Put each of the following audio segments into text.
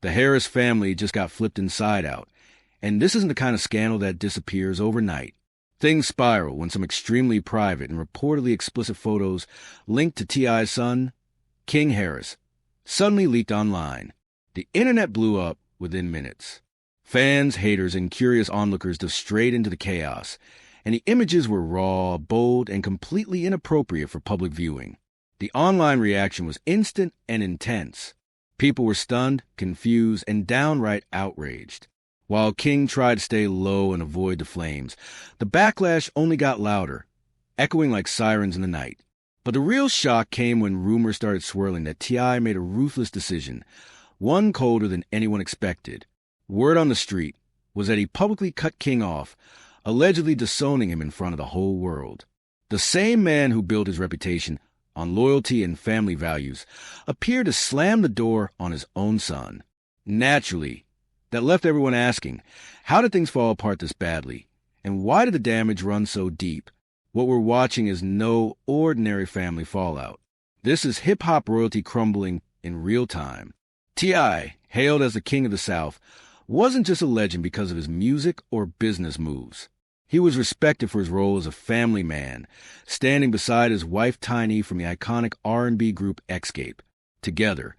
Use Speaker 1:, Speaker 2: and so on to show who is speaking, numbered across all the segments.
Speaker 1: The Harris family just got flipped inside out, and this isn't the kind of scandal that disappears overnight. Things spiral when some extremely private and reportedly explicit photos linked to T.I.'s son, King Harris, suddenly leaked online. The internet blew up within minutes. Fans, haters, and curious onlookers dove straight into the chaos, and the images were raw, bold, and completely inappropriate for public viewing. The online reaction was instant and intense. People were stunned, confused, and downright outraged. While King tried to stay low and avoid the flames, the backlash only got louder, echoing like sirens in the night. But the real shock came when rumors started swirling that T.I. made a ruthless decision, one colder than anyone expected. Word on the street was that he publicly cut King off, allegedly disowning him in front of the whole world. The same man who built his reputation on loyalty and family values appeared to slam the door on his own son. Naturally, that left everyone asking, how did things fall apart this badly? And why did the damage run so deep? What we're watching is no ordinary family fallout. This is hip-hop royalty crumbling in real time. T.I., hailed as the King of the South, wasn't just a legend because of his music or business moves. He was respected for his role as a family man, standing beside his wife Tiny from the iconic R&B group Xscape. Together,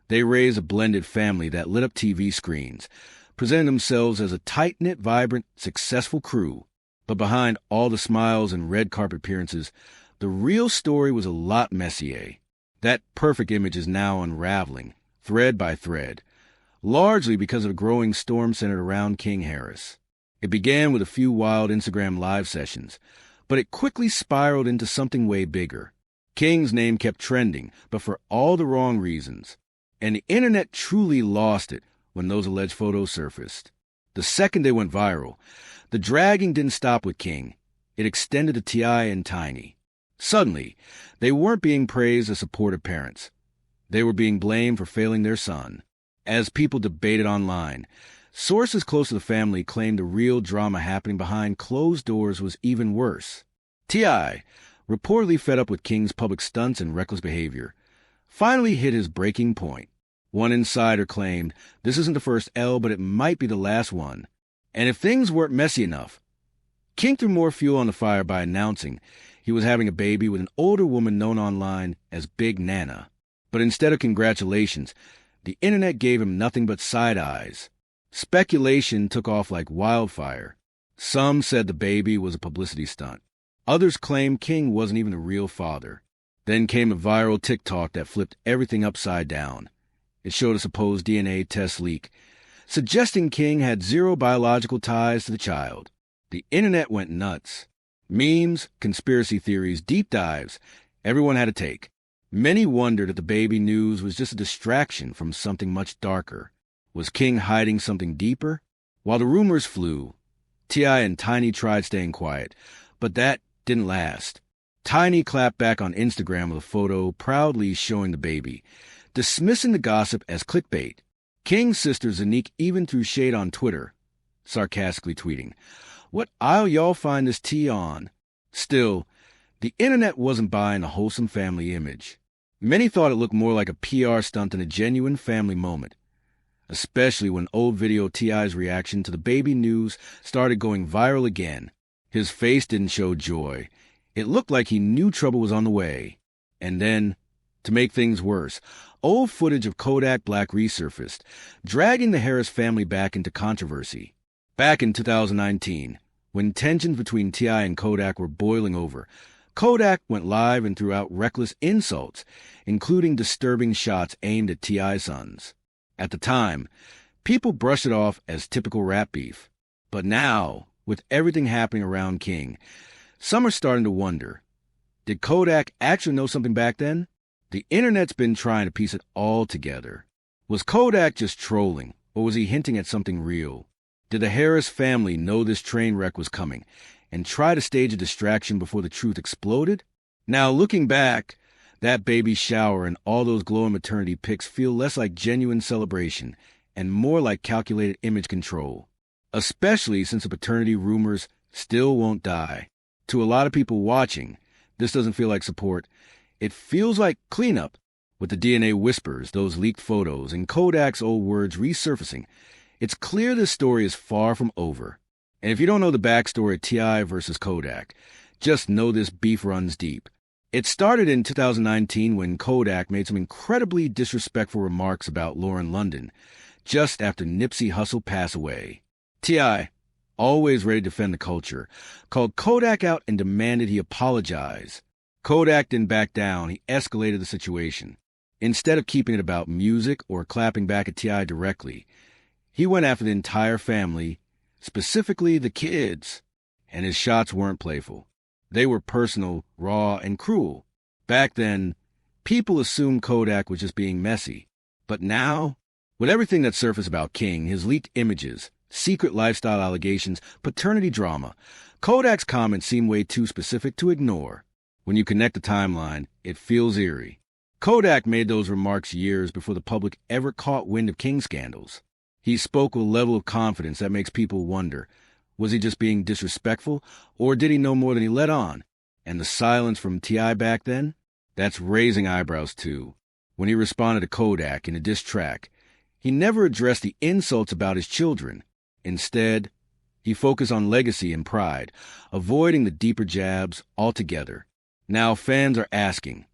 Speaker 1: they raised a blended family that lit up TV screens, presenting themselves as a tight-knit, vibrant, successful crew. But behind all the smiles and red carpet appearances, the real story was a lot messier. That perfect image is now unraveling, thread by thread, largely because of a growing storm centered around King Harris. It began with a few wild Instagram live sessions, but it quickly spiraled into something way bigger. King's name kept trending, but for all the wrong reasons. And the internet truly lost it when those alleged photos surfaced. The second they went viral, the dragging didn't stop with King. It extended to T.I. and Tiny. Suddenly, they weren't being praised as supportive parents. They were being blamed for failing their son. As people debated online, sources close to the family claimed the real drama happening behind closed doors was even worse. T.I., reportedly fed up with King's public stunts and reckless behavior, finally hit his breaking point. One insider claimed this isn't the first L, but it might be the last one. And if things weren't messy enough, King threw more fuel on the fire by announcing he was having a baby with an older woman known online as Big Nana. But instead of congratulations, the internet gave him nothing but side eyes. Speculation took off like wildfire. Some said the baby was a publicity stunt. Others claimed King wasn't even the real father. Then came a viral TikTok that flipped everything upside down. It showed a supposed DNA test leak, suggesting King had zero biological ties to the child. The internet went nuts. Memes, conspiracy theories, deep dives, everyone had a take. Many wondered if the baby news was just a distraction from something much darker. Was King hiding something deeper? While the rumors flew, T.I. and Tiny tried staying quiet, but that didn't last. Tiny clapped back on Instagram with a photo proudly showing the baby, dismissing the gossip as clickbait. King's sister Zanique even threw shade on Twitter, sarcastically tweeting, "What aisle y'all find this tea on?" Still, the internet wasn't buying a wholesome family image. Many thought it looked more like a PR stunt than a genuine family moment, especially when old video T.I.'s reaction to the baby news started going viral again. His face didn't show joy. It looked like he knew trouble was on the way. And then, to make things worse, old footage of Kodak Black resurfaced, dragging the Harris family back into controversy. Back in 2019, when tensions between T.I. and Kodak were boiling over, Kodak went live and threw out reckless insults, including disturbing shots aimed at T.I.'s sons. At the time, people brushed it off as typical rap beef. But now, with everything happening around King, some are starting to wonder, did Kodak actually know something back then? The internet's been trying to piece it all together. Was Kodak just trolling, or was he hinting at something real? Did the Harris family know this train wreck was coming and try to stage a distraction before the truth exploded? Now, looking back, that baby shower and all those glowing maternity pics feel less like genuine celebration and more like calculated image control, especially since the paternity rumors still won't die. To a lot of people watching, this doesn't feel like support. It feels like cleanup, With the DNA whispers, those leaked photos, and Kodak's old words resurfacing, it's clear this story is far from over. And if you don't know the backstory of T.I. versus Kodak, just know this beef runs deep. It started in 2019 when Kodak made some incredibly disrespectful remarks about Lauren London, just after Nipsey Hussle passed away. T.I., always ready to defend the culture, called Kodak out and demanded he apologize. Kodak didn't back down. He escalated the situation. Instead of keeping it about music or clapping back at T.I. directly, he went after the entire family, specifically the kids. And his shots weren't playful. They were personal, raw, and cruel. Back then, people assumed Kodak was just being messy. But now, with everything that surfaced about King, his leaked images, secret lifestyle allegations, paternity drama, Kodak's comments seem way too specific to ignore. When you connect the timeline, it feels eerie. Kodak made those remarks years before the public ever caught wind of King's scandals. He spoke with a level of confidence that makes people wonder, was he just being disrespectful, or did he know more than he let on? And the silence from T.I. back then? That's raising eyebrows too. When he responded to Kodak in a diss track, he never addressed the insults about his children. Instead, he focused on legacy and pride, avoiding the deeper jabs altogether. Now fans are asking,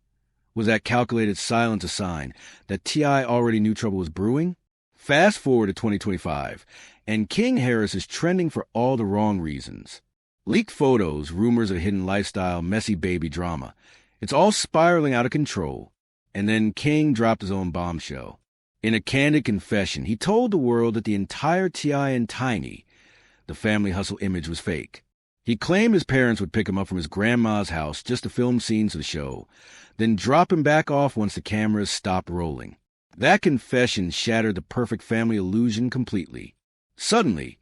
Speaker 1: was that calculated silence a sign that T.I. already knew trouble was brewing? Fast forward to 2025, and King Harris is trending for all the wrong reasons. Leaked photos, rumors of hidden lifestyle, messy baby drama. It's all spiraling out of control. And then King dropped his own bombshell. In a candid confession, he told the world that the entire T.I. and Tiny, the family hustle image, was fake. He claimed his parents would pick him up from his grandma's house just to film scenes of the show, then drop him back off once the cameras stopped rolling. That confession shattered the perfect family illusion completely. Suddenly,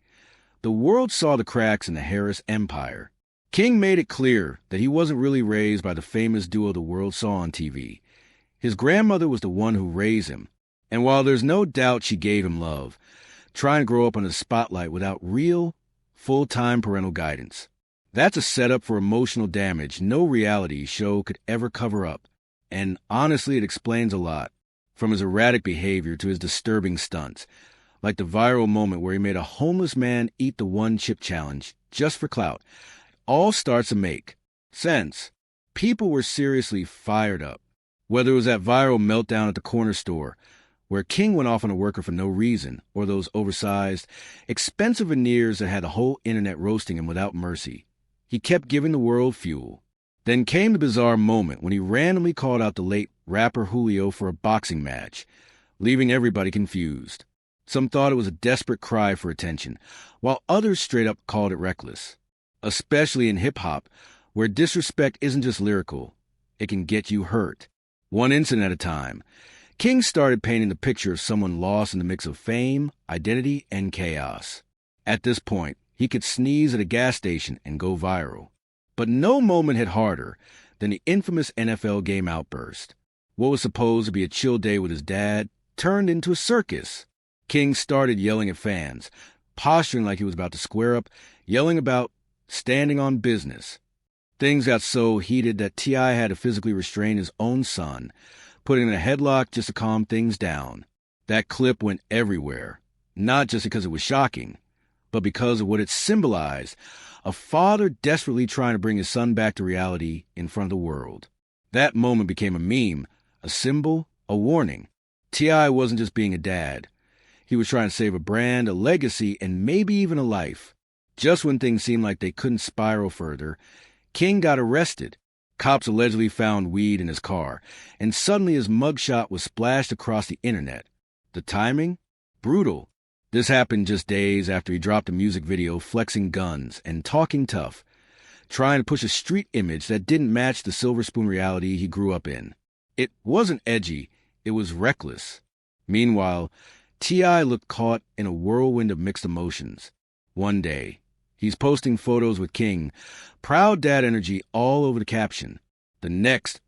Speaker 1: the world saw the cracks in the Harris empire. King made it clear that he wasn't really raised by the famous duo the world saw on TV. His grandmother was the one who raised him, and while there's no doubt she gave him love, trying to grow up under the spotlight without real, full-time parental guidance. That's a setup for emotional damage no reality show could ever cover up. And honestly, it explains a lot. From his erratic behavior to his disturbing stunts. Like the viral moment where he made a homeless man eat the one chip challenge just for clout. It all starts to make sense. People were seriously fired up. Whether it was that viral meltdown at the corner store, where King went off on a worker for no reason, or those oversized, expensive veneers that had the whole internet roasting him without mercy. He kept giving the world fuel. Then came the bizarre moment when he randomly called out the late rapper Julio for a boxing match, leaving everybody confused. Some thought it was a desperate cry for attention, while others straight up called it reckless. Especially in hip-hop, where disrespect isn't just lyrical, it can get you hurt. One incident at a time, King started painting the picture of someone lost in the mix of fame, identity, and chaos. At this point, he could sneeze at a gas station and go viral. But no moment hit harder than the infamous NFL game outburst. What was supposed to be a chill day with his dad turned into a circus. King started yelling at fans, posturing like he was about to square up, yelling about standing on business. Things got so heated that T.I. had to physically restrain his own son, putting him in a headlock just to calm things down. That clip went everywhere, not just because it was shocking, but because of what it symbolized, a father desperately trying to bring his son back to reality in front of the world. That moment became a meme, a symbol, a warning. T.I. wasn't just being a dad. He was trying to save a brand, a legacy, and maybe even a life. Just when things seemed like they couldn't spiral further, King got arrested. Cops allegedly found weed in his car, and suddenly his mugshot was splashed across the internet. The timing? Brutal. This happened just days after he dropped a music video flexing guns and talking tough, trying to push a street image that didn't match the silver spoon reality he grew up in. It wasn't edgy, it was reckless. Meanwhile, T.I. looked caught in a whirlwind of mixed emotions. One day, he's posting photos with King, proud dad energy all over the caption. The next,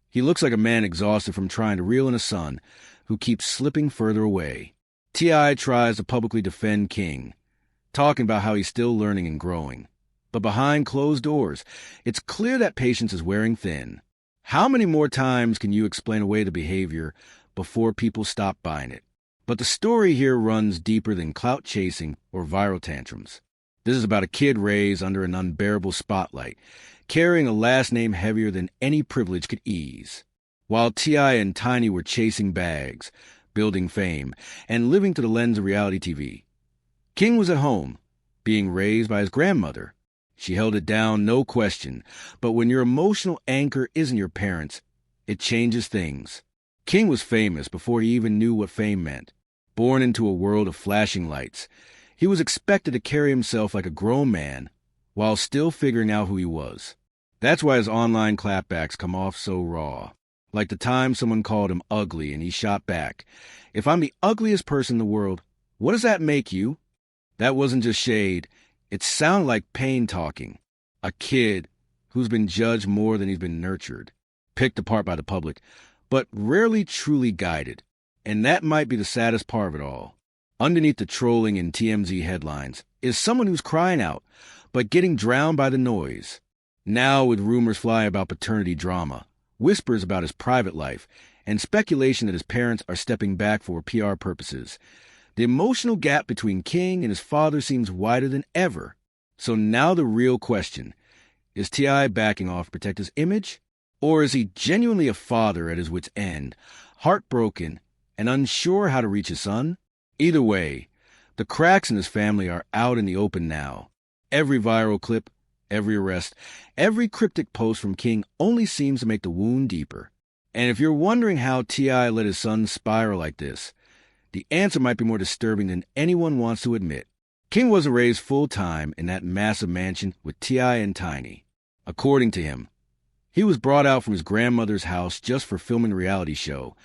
Speaker 1: he looks like a man exhausted from trying to reel in a son who keeps slipping further away. T.I. tries to publicly defend King, talking about how he's still learning and growing. But behind closed doors, it's clear that patience is wearing thin. How many more times can you explain away the behavior before people stop buying it? But the story here runs deeper than clout chasing or viral tantrums. This is about a kid raised under an unbearable spotlight, carrying a last name heavier than any privilege could ease. While T.I. and Tiny were chasing bags, building fame, and living through the lens of reality TV, King was at home, being raised by his grandmother. She held it down, no question, but when your emotional anchor isn't your parents, it changes things. King was famous before he even knew what fame meant. Born into a world of flashing lights, he was expected to carry himself like a grown man while still figuring out who he was. That's why his online clapbacks come off so raw. Like the time someone called him ugly and he shot back, "If I'm the ugliest person in the world, what does that make you?" That wasn't just shade. It sounded like pain talking. A kid who's been judged more than he's been nurtured, picked apart by the public, but rarely truly guided. And that might be the saddest part of it all. Underneath the trolling in TMZ headlines is someone who's crying out, but getting drowned by the noise. Now, with rumors flying about paternity drama, whispers about his private life, and speculation that his parents are stepping back for PR purposes, the emotional gap between King and his father seems wider than ever. So now the real question, is T.I. backing off to protect his image? Or is he genuinely a father at his wit's end, heartbroken and unsure how to reach his son? Either way, the cracks in his family are out in the open now. Every viral clip, every arrest, every cryptic post from King only seems to make the wound deeper. And if you're wondering how T.I. let his son spiral like this, the answer might be more disturbing than anyone wants to admit. King wasn't raised full-time in that massive mansion with T.I. and Tiny. According to him, he was brought out from his grandmother's house just for filming a reality show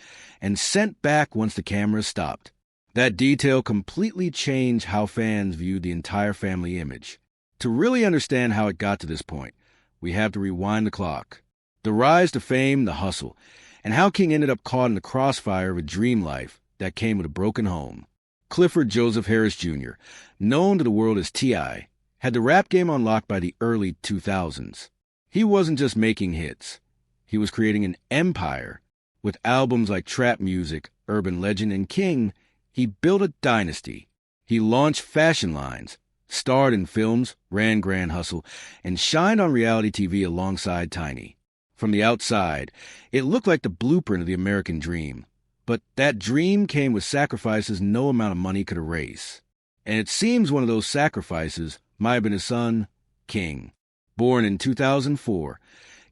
Speaker 1: and sent back once the cameras stopped. That detail completely changed how fans viewed the entire family image. To really understand how it got to this point, we have to rewind the clock. The rise to fame, the hustle, and how King ended up caught in the crossfire of a dream life that came with a broken home. Clifford Joseph Harris Jr., known to the world as T.I., had the rap game on lock by the early 2000s. He wasn't just making hits. He was creating an empire. With albums like Trap Music, Urban Legend, and King, he built a dynasty. He launched fashion lines, starred in films, ran Grand Hustle, and shined on reality TV alongside Tiny. From the outside, it looked like the blueprint of the American dream. But that dream came with sacrifices no amount of money could erase. And it seems one of those sacrifices might have been his son, King. Born in 2004,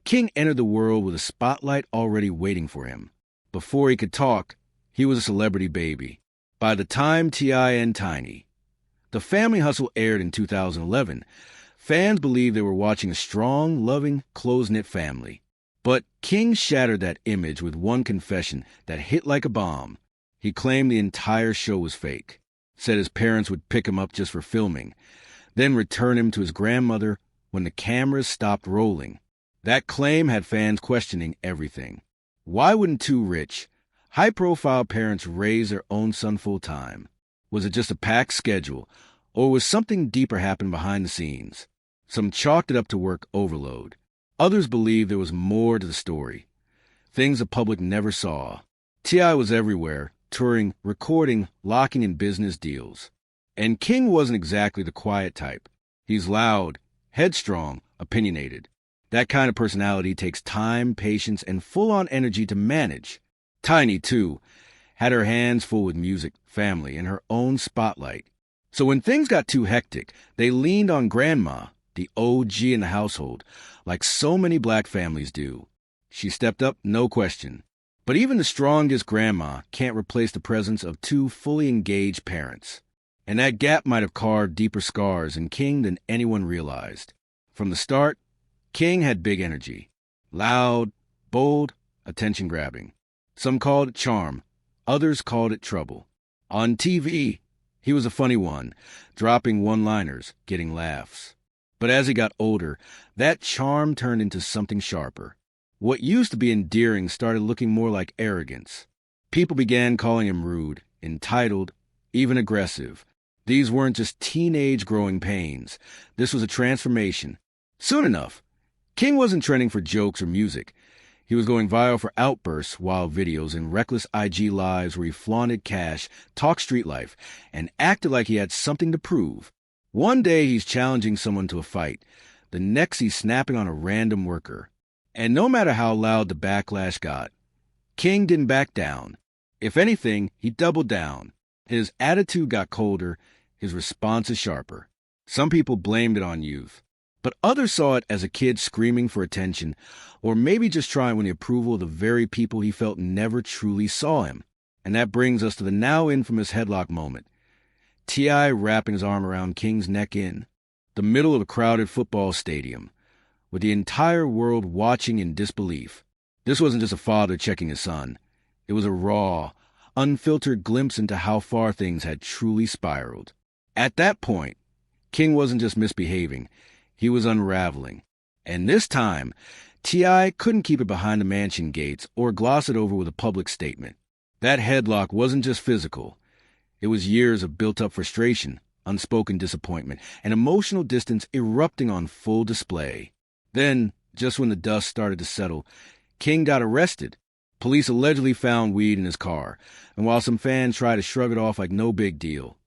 Speaker 1: King entered the world with a spotlight already waiting for him. Before he could talk, he was a celebrity baby. By the time T.I. and Tiny, The Family Hustle aired in 2011, fans believed they were watching a strong, loving, close-knit family. But King shattered that image with one confession that hit like a bomb. He claimed the entire show was fake, said his parents would pick him up just for filming, then return him to his grandmother when the cameras stopped rolling. That claim had fans questioning everything. Why wouldn't two rich, high-profile parents raise their own son full-time? Was it just a packed schedule, or was something deeper happening behind the scenes? Some chalked it up to work overload. Others believed there was more to the story, things the public never saw. T.I. was everywhere, touring, recording, locking in business deals. And King wasn't exactly the quiet type. He's loud, headstrong, opinionated. That kind of personality takes time, patience, and full-on energy to manage. Tiny, too, had her hands full with music, family, and her own spotlight. So when things got too hectic, they leaned on Grandma, the OG in the household, like so many black families do. She stepped up, no question. But even the strongest grandma can't replace the presence of two fully engaged parents. And that gap might have carved deeper scars in King than anyone realized. From the start, King had big energy. Loud, bold, attention-grabbing. Some called it charm. Others called it trouble. On TV, he was a funny one, dropping one-liners, getting laughs. But as he got older, that charm turned into something sharper. What used to be endearing started looking more like arrogance. People began calling him rude, entitled, even aggressive. These weren't just teenage growing pains. This was a transformation. Soon enough, King wasn't trending for jokes or music. He was going viral for outbursts, wild videos, and reckless IG lives where he flaunted cash, talked street life, and acted like he had something to prove. One day he's challenging someone to a fight. The next he's snapping on a random worker. And no matter how loud the backlash got, King didn't back down. If anything, he doubled down. His attitude got colder, his responses sharper. Some people blamed it on youth, but others saw it as a kid screaming for attention, or maybe just trying to win the approval of the very people he felt never truly saw him. And that brings us to the now infamous headlock moment. T.I. wrapping his arm around King's neck in the middle of a crowded football stadium, with the entire world watching in disbelief. This wasn't just a father checking his son. It was a raw, unfiltered glimpse into how far things had truly spiraled. At that point, King wasn't just misbehaving, he was unraveling. And this time, T.I. couldn't keep it behind the mansion gates or gloss it over with a public statement. That headlock wasn't just physical. It was years of built-up frustration, unspoken disappointment, and emotional distance erupting on full display. Then, just when the dust started to settle, King got arrested. Police allegedly found weed in his car, and while some fans tried to shrug it off like no big deal,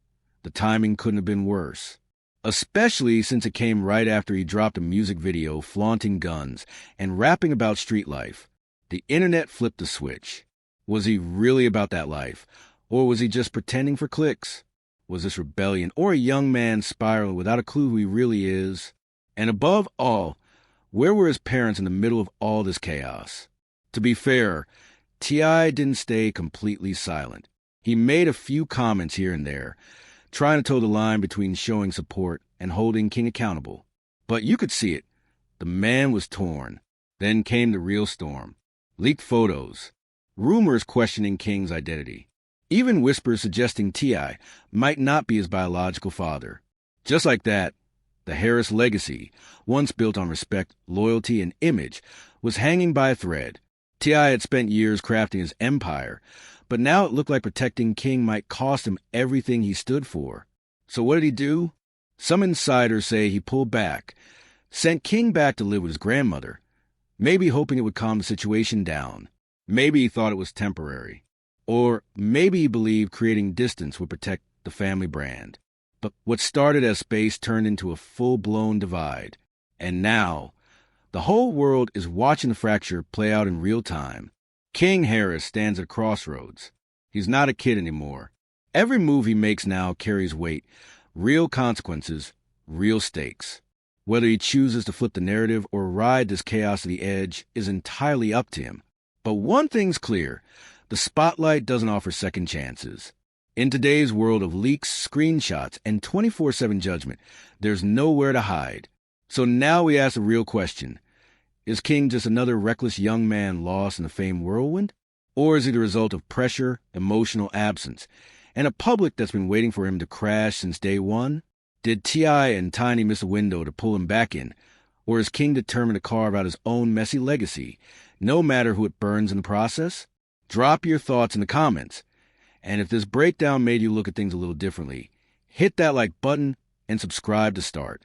Speaker 1: the timing couldn't have been worse. Especially since it came right after he dropped a music video flaunting guns and rapping about street life. The internet flipped the switch. Was he really about that life? Or was he just pretending for clicks? Was this rebellion or a young man spiraling without a clue who he really is? And above all, where were his parents in the middle of all this chaos? To be fair, T.I. didn't stay completely silent. He made a few comments here and there, trying to toe the line between showing support and holding King accountable. But you could see it. The man was torn. Then came the real storm. Leaked photos. Rumors questioning King's identity. Even whispers suggesting T.I. might not be his biological father. Just like that, the Harris legacy, once built on respect, loyalty, and image, was hanging by a thread. T.I. had spent years crafting his empire, but now it looked like protecting King might cost him everything he stood for. So what did he do? Some insiders say he pulled back, sent King back to live with his grandmother, maybe hoping it would calm the situation down. Maybe he thought it was temporary. Or maybe he believed creating distance would protect the family brand. But what started as space turned into a full-blown divide. And now, the whole world is watching the fracture play out in real time. King Harris stands at a crossroads. He's not a kid anymore. Every move he makes now carries weight, real consequences, real stakes. Whether he chooses to flip the narrative or ride this chaos to the edge is entirely up to him. But one thing's clear, the spotlight doesn't offer second chances. In today's world of leaks, screenshots, and 24/7 judgment, there's nowhere to hide. So now we ask the real question. Is King just another reckless young man lost in the fame whirlwind? Or is he the result of pressure, emotional absence, and a public that's been waiting for him to crash since day one? Did T.I. and Tiny miss a window to pull him back in? Or is King determined to carve out his own messy legacy, no matter who it burns in the process? Drop your thoughts in the comments. And if this breakdown made you look at things a little differently, hit that like button and subscribe to start.